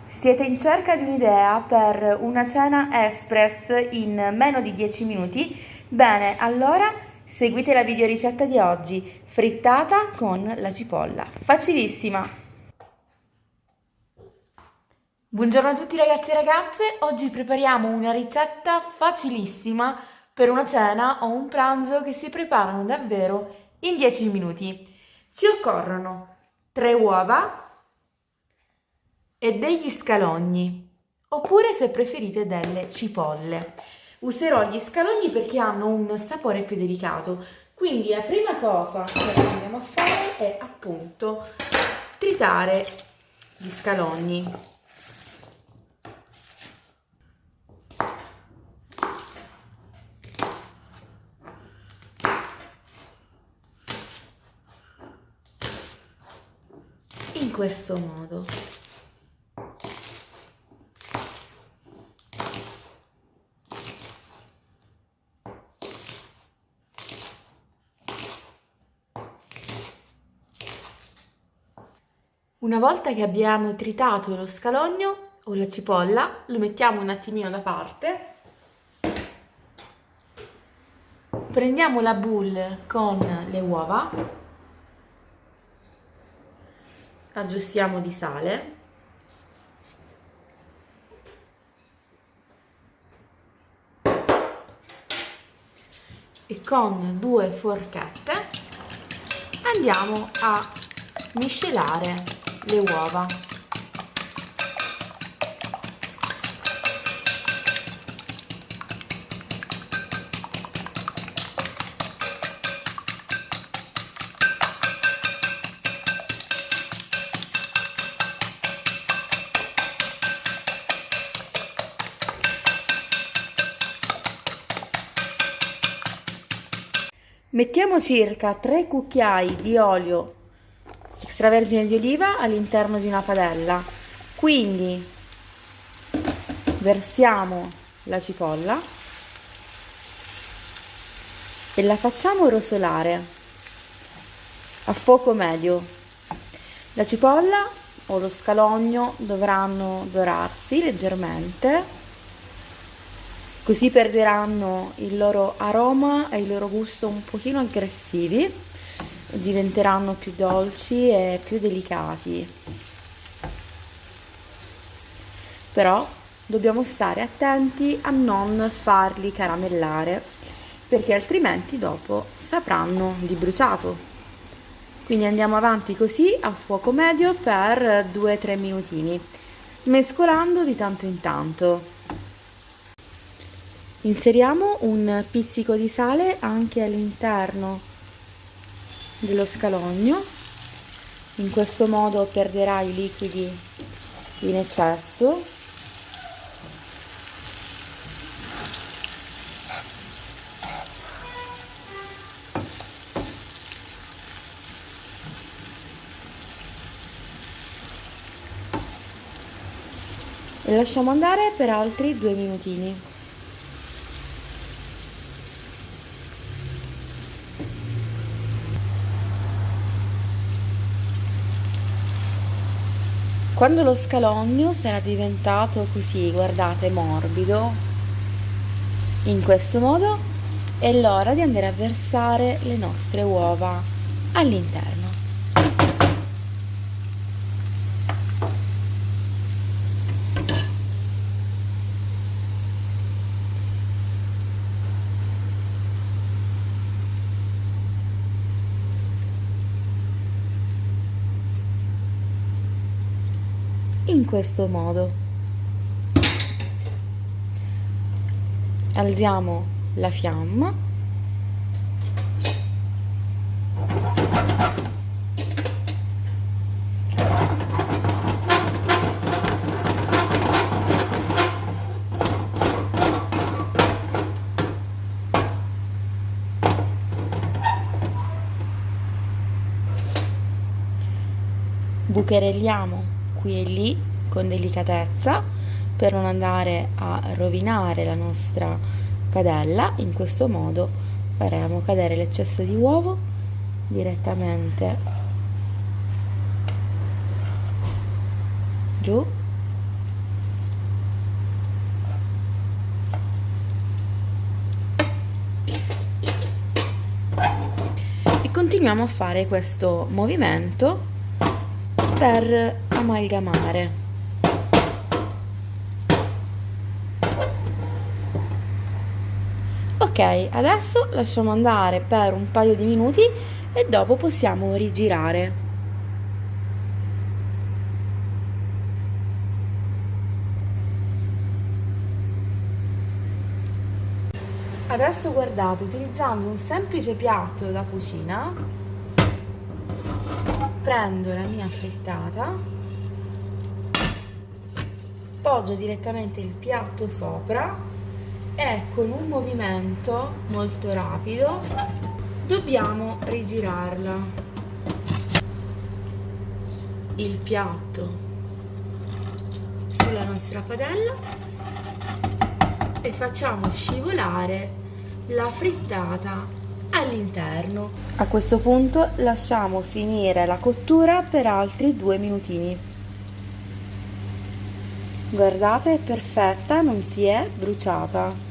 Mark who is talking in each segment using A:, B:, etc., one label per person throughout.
A: Siete in cerca di un'idea per una cena express in meno di 10 minuti? Bene, allora seguite la videoricetta di oggi, frittata con la cipolla. Facilissima! Buongiorno a tutti ragazzi e ragazze, oggi prepariamo una ricetta facilissima per una cena o un pranzo che si preparano davvero in 10 minuti. Ci occorrono 3 uova e degli scalogni, oppure se preferite delle cipolle. Userò gli scalogni perché hanno un sapore più delicato, quindi la prima cosa che andiamo a fare è appunto tritare gli scalogni. In questo modo. Una volta che abbiamo tritato lo scalogno o la cipolla, lo mettiamo un attimino da parte. Prendiamo la boule con le uova, aggiustiamo di sale e con 2 forchette andiamo a miscelare le uova. Mettiamo circa 3 cucchiai di olio extravergine di oliva all'interno di una padella, quindi versiamo la cipolla e la facciamo rosolare a fuoco medio. La cipolla o lo scalogno dovranno dorarsi leggermente, così perderanno il loro aroma e il loro gusto un pochino aggressivi, diventeranno più dolci e più delicati. Però dobbiamo stare attenti a non farli caramellare, perché altrimenti dopo sapranno di bruciato. Quindi andiamo avanti così a fuoco medio per 2-3 minutini, mescolando di tanto in tanto. Inseriamo un pizzico di sale anche all'interno dello scalogno, in questo modo perderà i liquidi in eccesso. E lasciamo andare per altri 2 minutini. Quando lo scalogno sarà diventato così, guardate, morbido, in questo modo, è l'ora di andare a versare le nostre uova all'interno. In questo modo alziamo la fiamma bucherelliamo qui e lì con delicatezza per non andare a rovinare la nostra padella. In questo modo faremo cadere l'eccesso di uovo direttamente giù e continuiamo a fare questo movimento per amalgamare. Ok, adesso lasciamo andare per un paio di minuti e dopo possiamo rigirare. Adesso guardate, utilizzando un semplice piatto da cucina, prendo la mia frittata, poggio direttamente il piatto sopra e con un movimento molto rapido dobbiamo rigirarla. Il piatto sulla nostra padella e facciamo scivolare la frittata all'interno. A questo punto lasciamo finire la cottura per altri 2 minutini. Guardate, è perfetta, non si è bruciata.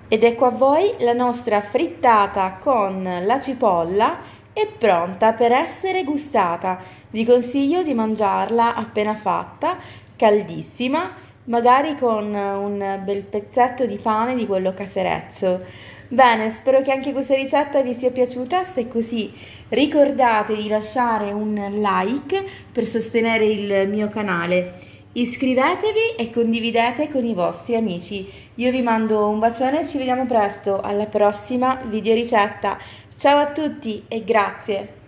A: Ed ecco a voi la nostra frittata con la cipolla è pronta per essere gustata. Vi consiglio di mangiarla appena fatta, caldissima, magari con un bel pezzetto di pane di quello casereccio. Bene, spero che anche questa ricetta vi sia piaciuta. Se è così, ricordate di lasciare un like per sostenere il mio canale. Iscrivetevi e condividete con i vostri amici. Io vi mando un bacione e ci vediamo presto alla prossima video ricetta. Ciao a tutti e grazie!